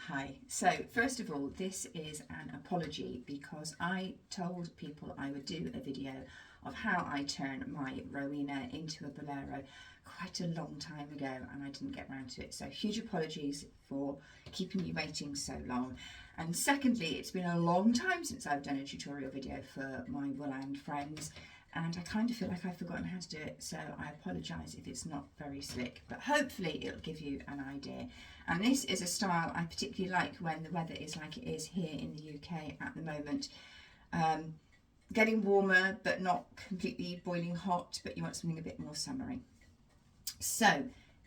Hi. So first of all, this is an apology because I told people I would do a video of how I turn my Rowena into a bolero quite a long time ago and I didn't get around to it. So huge apologies for keeping you waiting so long. And secondly, it's been a long time since I've done a tutorial video for my Woolland friends and I kind of feel like I've forgotten how to do it, so I apologise if it's not very slick, but hopefully it'll give you an idea. And this is a style I particularly like when the weather is like it is here in the UK at the moment. Getting warmer but not completely boiling hot, but you want something a bit more summery. So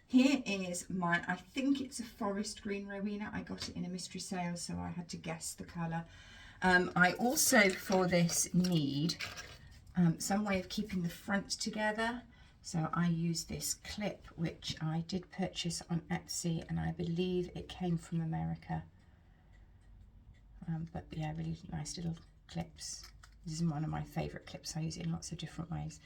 here is mine. I think it's a forest green Rowena. I got it in a mystery sale, so I had to guess the colour. I also for this need some way of keeping the front together, so I use this clip which I did purchase on Etsy and I believe it came from America, but yeah, really nice little clips. This is one of my favourite clips. I use it in lots of different ways.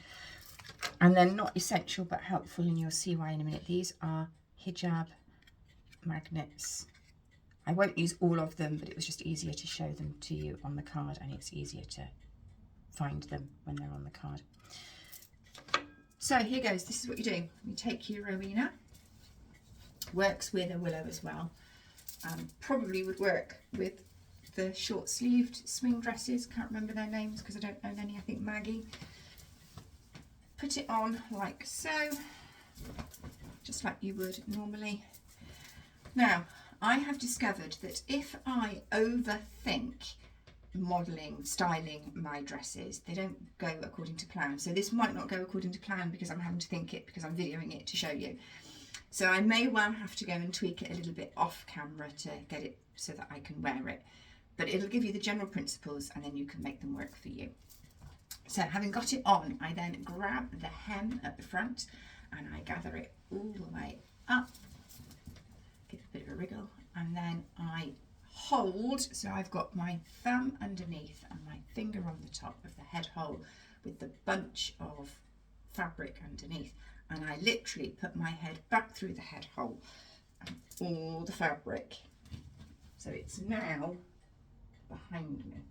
And then not essential but helpful, and you'll see why in a minute. These are hijab magnets. I won't use all of them, but it was just easier to show them to you on the card, and it's easier to find them when they're on the card. So here goes. This is what you do. You take your Rowena. Works with a Willow as well. Probably would work with the short-sleeved swing dresses. Can't remember their names because I don't own any. I think Maggie. Put it on like so, just like you would normally. Now, I have discovered that if I overthink modelling, styling my dresses, they don't go according to plan. So this might not go according to plan because I'm having to think it because I'm videoing it to show you. So I may well have to go and tweak it a little bit off camera to get it so that I can wear it. But it'll give you the general principles and then you can make them work for you. So having got it on, I then grab the hem at the front and I gather it all the way up, give it a bit of a wriggle, and then I hold, so I've got my thumb underneath and my finger on the top of the head hole with the bunch of fabric underneath, and I literally put my head back through the head hole and all the fabric, so it's now behind me.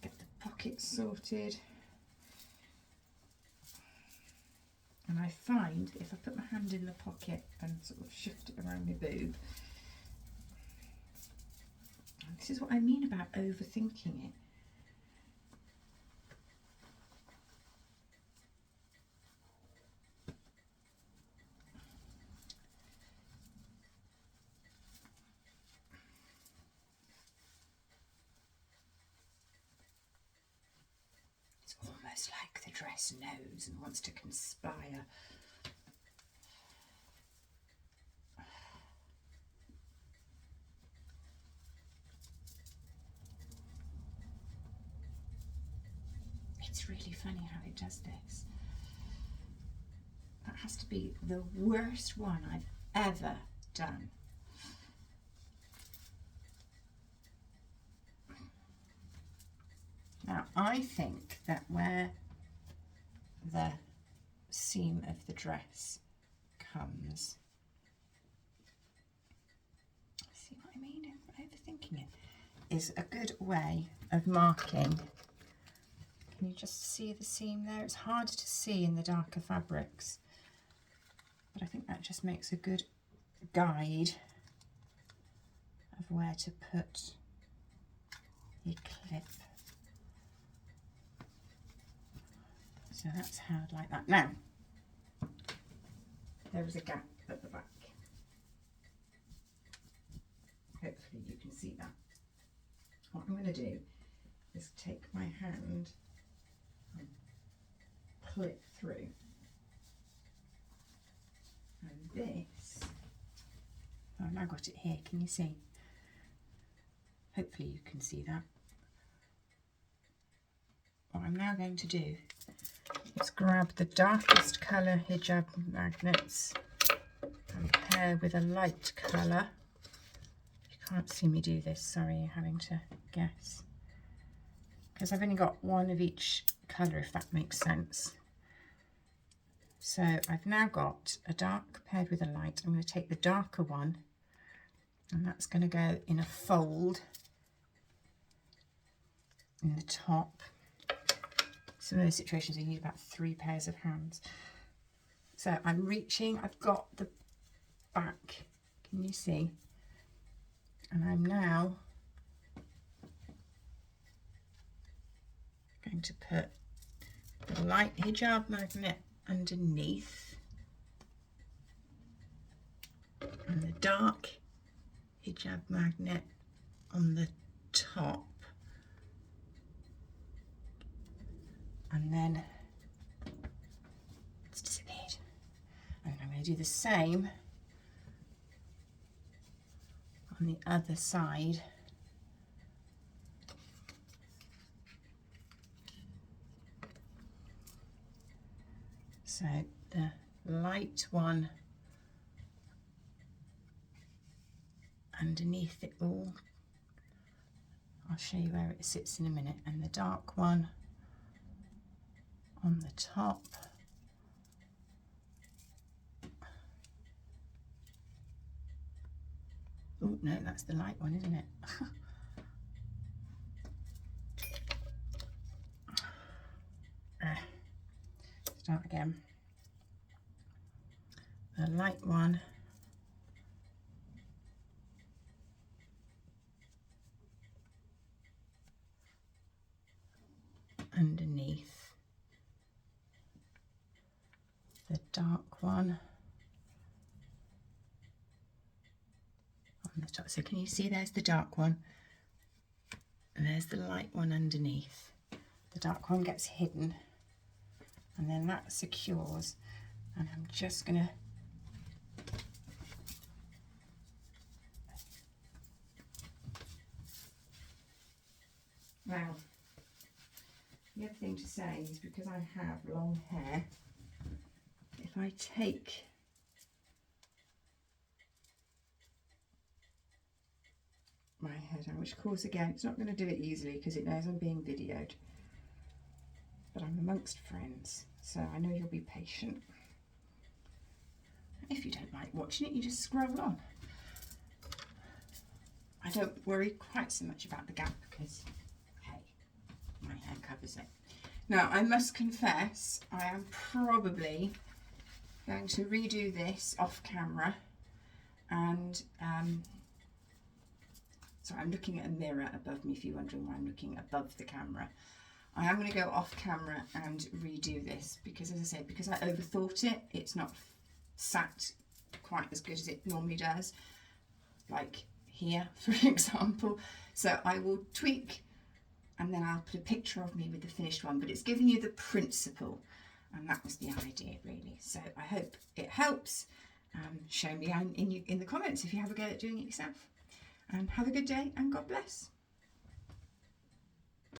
Get the pocket sorted, and I find if I put my hand in the pocket and sort of shift it around my boob, this is what I mean about overthinking it. It's almost like the dress knows and wants to conspire. It's really funny how it does this. That has to be the worst one I've ever done. Now I think that where the seam of the dress comes, see what I mean, overthinking it, is a good way of marking. Can you just see the seam there? It's hard to see in the darker fabrics, but I think that just makes a good guide of where to put your clip. So that's hard like that. Now, there is a gap at the back. Hopefully you can see that. What I'm going to do is take my hand and clip through. And this, I've now got it here, can you see? Hopefully you can see that. What I'm now going to do is grab the darkest colour hijab magnets and pair with a light colour. You can't see me do this, sorry, you're having to guess. Because I've only got one of each colour, if that makes sense. So I've now got a dark paired with a light. I'm going to take the darker one, and that's going to go in a fold in the top. Some of those situations you need about 3 pairs of hands. So I'm reaching, I've got the back, can you see? And I'm now going to put the light hijab magnet underneath and the dark hijab magnet on the top, and then it's disappeared. And I'm going to do the same on the other side. So the light one underneath it all. I'll show you where it sits in a minute. And the dark one on the top. Oh no, that's the light one, isn't it? Start again. The light one underneath, the dark one on the top. So can you see there's the dark one and there's the light one underneath. The dark one gets hidden and then that secures, and I'm just gonna now, the other thing to say is, because I have long hair, if I take my hair down, which of course again it's not going to do it easily because it knows I'm being videoed, but I'm amongst friends, so I know you'll be patient. If you don't like watching it, you just scroll on. I don't worry quite so much about the gap because, hey, my hair covers it. Now, I must confess, I am probably going to redo this off camera, and so I'm looking at a mirror above me if you're wondering why I'm looking above the camera. I am going to go off camera and redo this because, as I said, because I overthought it, it's not sat quite as good as it normally does, like here, for example. So I will tweak and then I'll put a picture of me with the finished one, but it's giving you the principle, and that was the idea really. So I hope it helps. Show me in the comments if you have a go at doing it yourself, and have a good day and God bless.